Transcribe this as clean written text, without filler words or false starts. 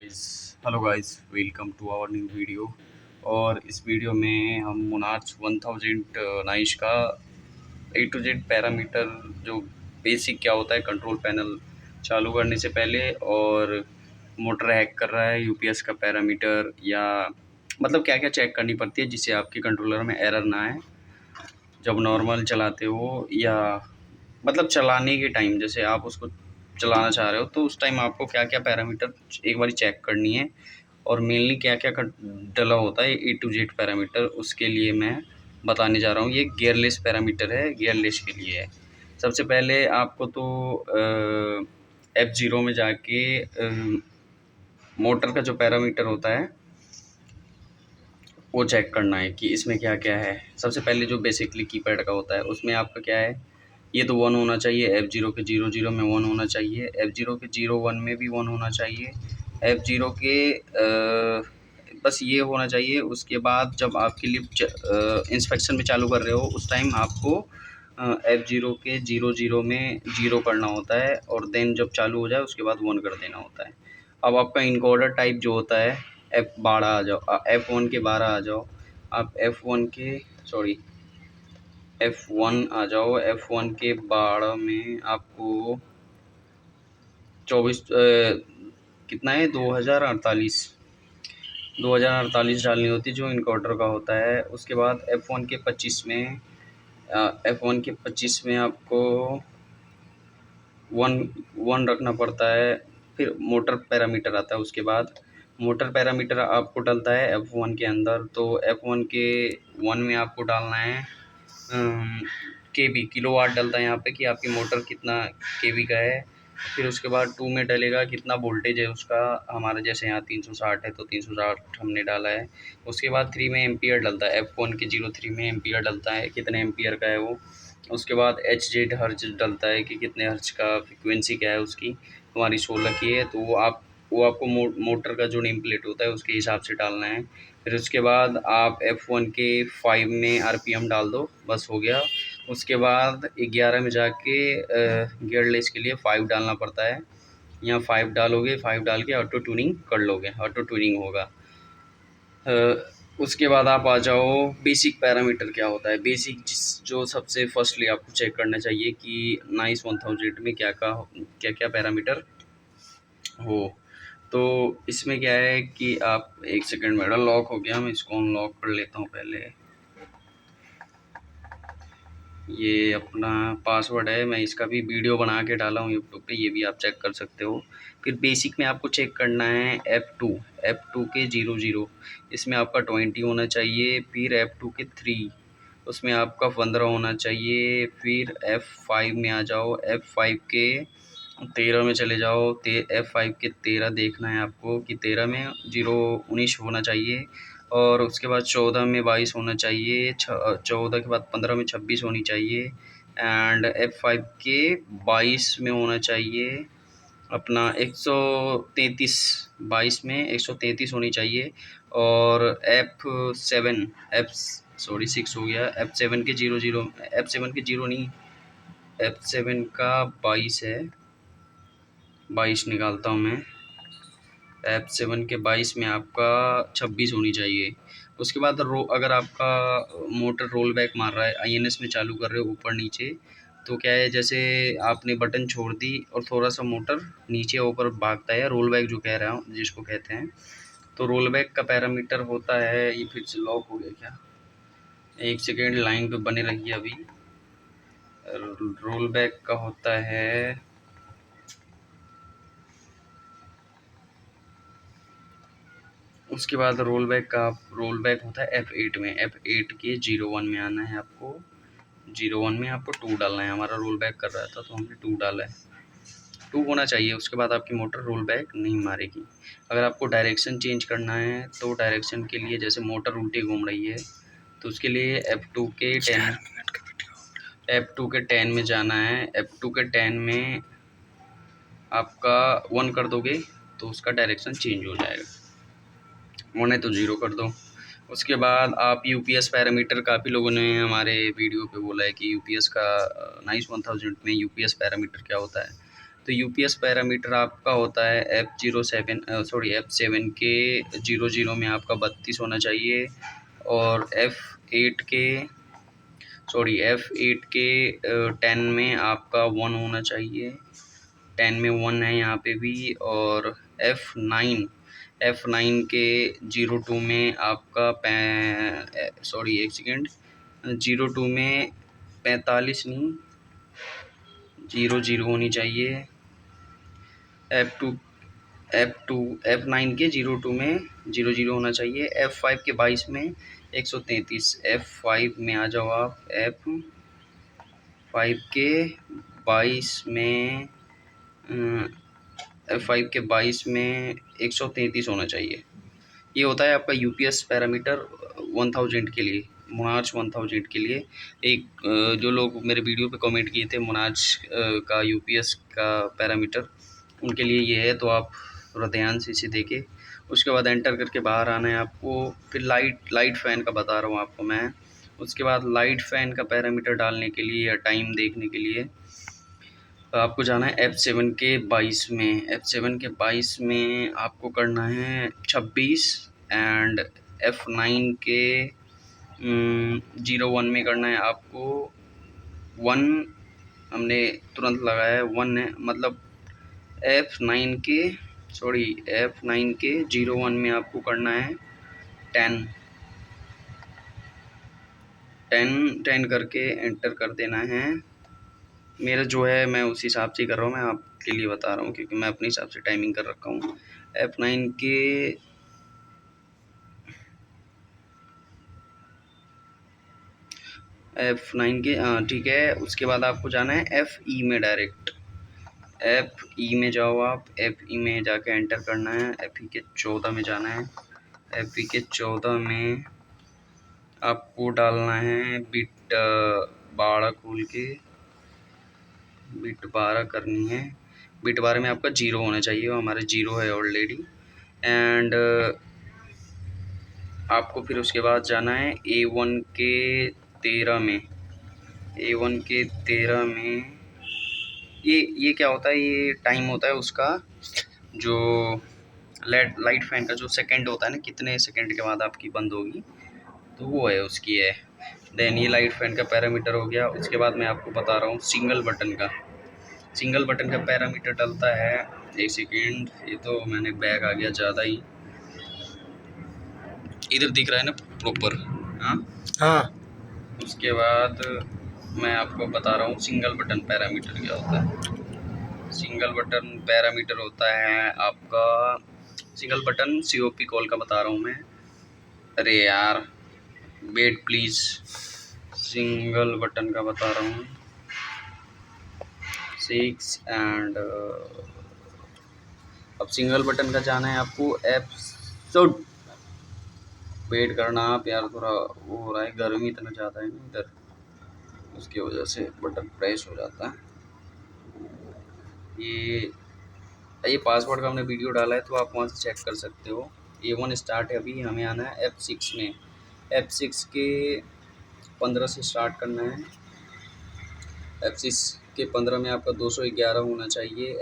Hello guys, welcome to our new video. और इस video में हम मोनार्च 1000 नाइश का ए टू जेड पैरामीटर, जो बेसिक क्या होता है कंट्रोल पैनल चालू करने से पहले, और मोटर हैक कर रहा है यूपीएस का पैरामीटर, या मतलब क्या क्या चेक करनी पड़ती है जिससे आपके कंट्रोलर में एरर ना आए जब नॉर्मल चलाते हो, या मतलब चलाने के टाइम जैसे आप उसको चलाना चाह रहे हो तो उस टाइम आपको क्या क्या पैरामीटर एक बार चेक करनी है, और मेनली क्या क्या डला होता है ए टू जेड पैरामीटर, उसके लिए मैं बताने जा रहा हूँ। ये गियरलेस पैरामीटर है, गियरलेस के लिए है। सबसे पहले आपको तो F0 में जाके मोटर का जो पैरामीटर होता है वो चेक करना है कि इसमें क्या क्या है। सबसे पहले जो बेसिकली कीपैड का होता है उसमें आपका क्या है, ये तो 1 होना चाहिए। F0 के 00 में 1 होना चाहिए, F0 के 01 में भी 1 होना चाहिए, F0 के बस ये होना चाहिए। उसके बाद जब आपकी लिफ्ट इंस्पेक्शन में चालू कर रहे हो उस टाइम आपको F0 के 00 में 0 करना होता है, और देन जब चालू हो जाए उसके बाद 1 कर देना होता है। अब आपका इनकोडर टाइप जो होता है, F12 आ जाओ, F1 के 12 आ जाओ, आप F1 आ जाओ। F1 के 12 में आपको 24 कितना है, 2048 डालनी होती है जो इनकोडर का होता है। उसके बाद F1 के 25 में आपको 1 रखना पड़ता है। फिर मोटर पैरामीटर आता है। उसके बाद मोटर पैरामीटर आपको डलता है F1 के अंदर, तो F1 के 1 में आपको डालना है केवी, किलोवाट डलता है यहाँ पे कि आपकी मोटर कितना केवी का है। फिर उसके बाद 2 में डलेगा कितना वोल्टेज है उसका, हमारे जैसे यहाँ 360 है तो 360 हमने डाला है। उसके बाद 3 में एम्पियर डलता है, F1 के 03 में एम्पियर डलता है, कितने एम्पियर का है वो। उसके बाद HZ हर्ज डलता है कि कितने हर्ज का फ्रिक्वेंसी क्या है उसकी, हमारी 16 की है तो वो आपको मोटर का जो नेम प्लेट होता है उसके हिसाब से डालना है। फिर उसके बाद आप F1 के 5 में RPM डाल दो, बस हो गया। उसके बाद 11 में जाके गियरलेस के लिए 5 डालना पड़ता है। यहाँ 5 डालोगे, 5 डाल के ऑटो ट्यूनिंग कर लोगे, ऑटो ट्यूनिंग होगा। उसके बाद आप आ जाओ बेसिक पैरामीटर क्या होता है। बेसिक जो सबसे फर्स्टली आपको चेक करना चाहिए कि नाइस 1000 में क्या क्या पैरामीटर हो। तो इसमें क्या है कि आप एक सेकंड, मेरा लॉक हो गया, मैं इसको अनलॉक कर लेता हूँ पहले। ये अपना पासवर्ड है, मैं इसका भी वीडियो बना के डाला हूँ यूट्यूब पे, ये भी आप चेक कर सकते हो। फिर बेसिक में आपको चेक करना है F2 के 00, इसमें आपका 20 होना चाहिए। फिर F2 के 3, उसमें आपका 15 होना चाहिए। फिर F5 में आ जाओ, F5 के 13 में चले जाओ, F5 के 13 देखना है आपको कि 13 में 19 होना चाहिए। और उसके बाद 14 में 22 होना चाहिए, 14 के बाद 15 में 26 होनी चाहिए। एंड F5 के 22 में होना चाहिए अपना 133, 22 में 133 होनी चाहिए। और F6 हो गया, F7 के 00, F7 के 0 नहीं, F7 का 22 है, 22 निकालता हूँ मैं। F7 के 22 में आपका 26 होनी चाहिए। उसके बाद अगर आपका मोटर रोल बैक मार रहा है, INS में चालू कर रहे हो ऊपर नीचे, तो क्या है, जैसे आपने बटन छोड़ दी और थोड़ा सा मोटर नीचे ऊपर भागता है, रोल बैक जो कह रहा हूँ जिसको कहते हैं। तो रोल बैक का पैरामीटर होता है, ये फिर से लॉक हो गया क्या, एक सेकेंड लाइन पे बने रहिए अभी। रोल बैक का होता है, उसके बाद रोल बैक होता है F8 में, F8 के 01 में आना है आपको, 01 में आपको 2 डालना है। हमारा रोल बैक कर रहा था तो हमने 2 डाला है, 2 होना चाहिए। उसके बाद आपकी मोटर रोल बैक नहीं मारेगी। अगर आपको डायरेक्शन चेंज करना है तो डायरेक्शन के लिए, जैसे मोटर उल्टी घूम रही है तो उसके लिए F2 के 10 में जाना है। F2 के 10 में आपका 1 कर दोगे तो उसका डायरेक्शन चेंज हो जाएगा, होने तो 0 कर दो। उसके बाद आप यूपीएस पैरामीटर, काफ़ी लोगों ने हमारे वीडियो पे बोला है कि यूपीएस का नाइस 1000 में यूपीएस पैरामीटर क्या होता है। तो यूपीएस पैरामीटर आपका होता है F7 के 00 में आपका 32 होना चाहिए, और F8 के 10 में आपका 1 होना चाहिए, 10 में 1 है यहाँ पे भी। और F9 के 02 में आपका 02 में 45 नहीं 00 होनी चाहिए। F9 के 02 में 00 होना चाहिए। F5 के 22 में 133। F5 में आ जाओ आप, F5 के 22 में F5 के 22 में 133 होना चाहिए। ये होता है आपका यूपीएस पैरामीटर 1000 के लिए, मोनार्च 1000 के लिए। एक जो लोग मेरे वीडियो पे कमेंट किए थे मोनार्च का यूपीएस का पैरामीटर, उनके लिए ये है, तो आप थोड़ा ध्यान से इसे देखें। उसके बाद एंटर करके बाहर आना है आपको। फिर लाइट फ़ैन का बता रहा हूँ आपको मैं। उसके बाद लाइट फ़ैन का पैरामीटर डालने के लिए या टाइम देखने के लिए आपको जाना है F7 के 22 में। F7 के 22 में आपको करना है 26, एंड F9 के 01 में करना है आपको 1। हमने तुरंत लगाया है 1 है, मतलब F9 के 01 में आपको करना है 10 करके एंटर कर देना है। मेरा जो है मैं उस हिसाब से कर रहा हूँ, मैं आपके लिए बता रहा हूँ क्योंकि मैं अपने हिसाब से टाइमिंग कर रखा हूँ। F9 के ठीक है। उसके बाद आपको जाना है FE में, डायरेक्ट FE में जाओ आप। FE में जाके एंटर करना है। FE के 14 में जाना है। FE के 14 में आपको डालना है बिट 12 खोल के, बिट 12 करनी है। बिट 12 में आपका 0 होना चाहिए, वो हमारे 0 है ऑलरेडी। एंड आपको फिर उसके बाद जाना है A1 के 13 में। A1 के 13 में ये क्या होता है, ये टाइम होता है उसका, जो लाइट फैन का जो सेकंड होता है ना, कितने सेकंड के बाद आपकी बंद होगी, तो वो है उसकी है। देन ये लाइट फैन का पैरामीटर हो गया। उसके बाद मैं आपको बता रहा हूँ सिंगल बटन का पैरामीटर डलता है। एक सेकेंड, ये तो मैंने बैग आ गया ज़्यादा ही, इधर दिख रहा है ना प्रॉपर। हाँ। उसके बाद मैं आपको बता रहा हूँ सिंगल बटन पैरामीटर क्या होता है। सिंगल बटन पैरामीटर होता है आपका, सिंगल बटन COP कॉल का बता रहा हूँ मैं। अरे यार वेट प्लीज़, सिंगल बटन का बता रहा हूँ 6 एंड अब सिंगल बटन का जाना है आपको एपिसोड। वेट करना आप यार, थोड़ा वो हो रहा है, गर्मी इतना ज़्यादा है ना इधर, उसकी वजह से बटन प्रेस हो जाता है। ये पासवर्ड का हमने वीडियो डाला है, तो आप वहाँ से चेक कर सकते हो। A1 स्टार्ट है, अभी हमें आना है F6 में। F6 के 15 से स्टार्ट करना है। F6 के 15 में आपका 211 होना चाहिए।